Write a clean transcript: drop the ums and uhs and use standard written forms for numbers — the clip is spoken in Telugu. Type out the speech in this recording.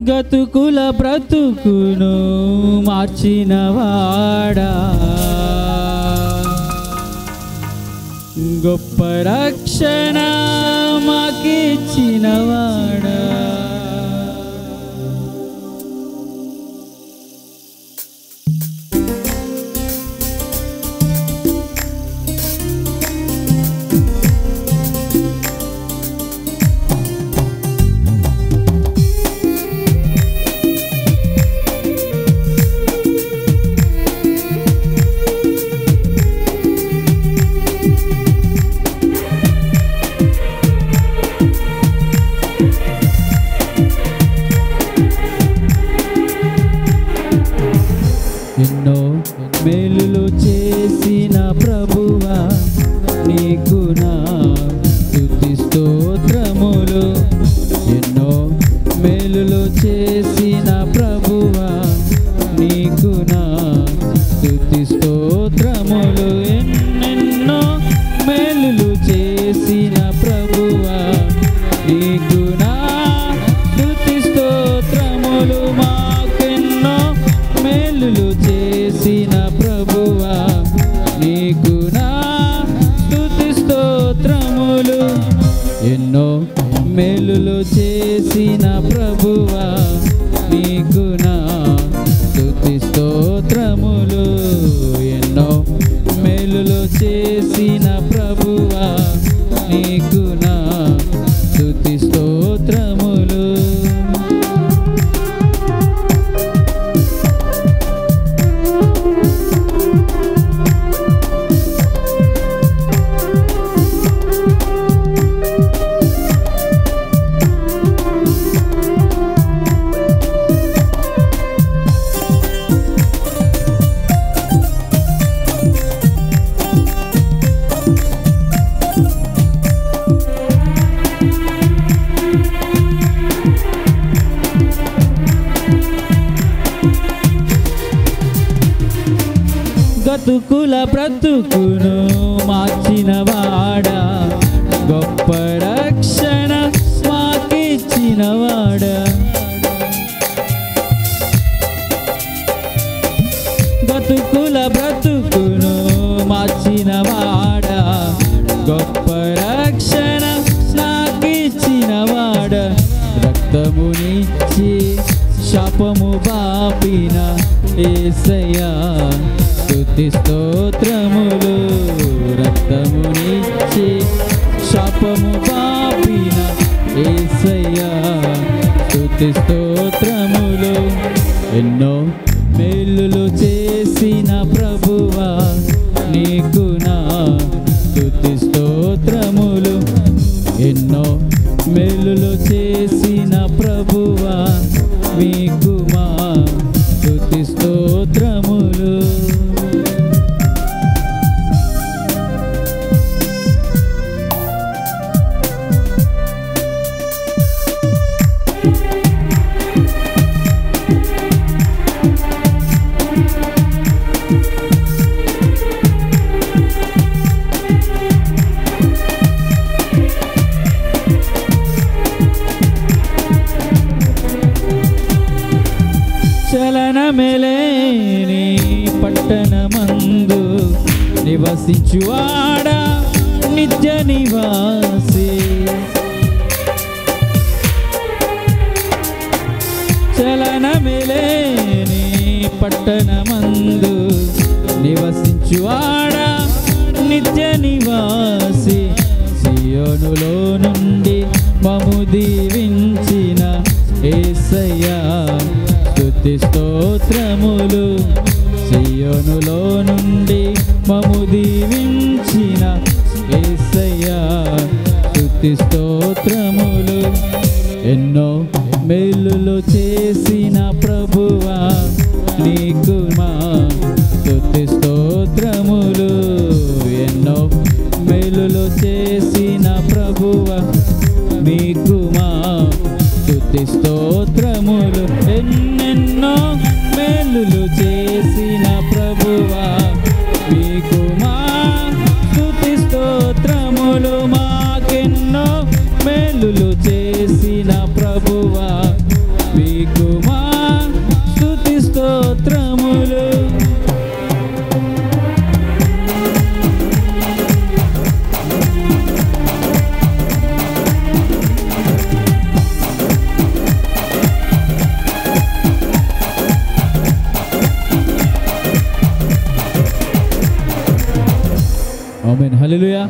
గతుకుల బ్రతుకును మార్చినవాడా, గొప్ప రక్షణ మాకిచ్చినవాడా, ఎన్నో మేలులు చేసిన ప్రభువా నీకు నా స్తుతి స్తోత్రములు. ఎన్నో మేలులు చేసిన ప్రభువా నీకు నా స్తుతి స్తోత్రములు. ఎన్నెన్నో మేలులు చేసిన ప్రభువా నీకు నా స్తుతి స్తోత్రములు. మాకెన్నో మేలులు చేసిన ప్రభువా నీకు నా స్తుతి స్తోత్రములు. ఎన్నో మేలులు చేసిన ప్రభువా నీకు నా స్తుతి స్తోత్రములు. ఎన్నో మేలులు చేసిన ప్రభువా నీకు నా స్తుతి స్తోత్రములు. గతుకుల బ్రతుకును మార్చినవాడా, గొప్ప రక్షణ మాకిచ్చినవాడా, గతుకుల బ్రతుకును మార్చినవాడా, గొప్ప రక్షణ నాకిచ్చినవాడా, రక్తమునిచ్చి శాపము బాపిన యేసయ్యా స్తుతి స్తోత్రములు. రక్తమునిచ్చి శాపము బాపిన యేసయ్యా స్తుతి స్తోత్రములు. ఎన్నో మేలులు చేసిన ప్రభువా నీకు నా స్తుతి స్తోత్రములు. ఎన్నో మేలులు చేసిన ప్రభువా మీకు మా స్తుతి స్తోత్రములు. చలనమెలేని పట్టణమందు నివసించువాడా నిత్య నివాసి, చలనమెలేని పట్టణమందు నివసించువాడా నిత్య నివాసి, సియోనులో నుండి మము దీవించిన యేసయ్యా స్తుతి స్తోత్రములు. సియోనులో నుండి మము దీవించిన యేసయ్యా స్తుతి స్తోత్రములు. ఎన్నో మేలులు చేసిన ప్రభువా నీకు మా స్తుతి స్తోత్రములు. ఎన్నో మేలులు చేసిన ప్రభువా మీకు మా స్తుతి స్తోత్రములు. ఎన్నెన్నో మేలులు చేసిన ప్రభువా మీకు మా స్తుతి స్తోత్రములు. మాకెన్నో మేలులు చేసిన ప్రభువా మీకు నీకు మా స్తుతి స్తోత్రములు. ఆమేన్. హల్లెలూయా.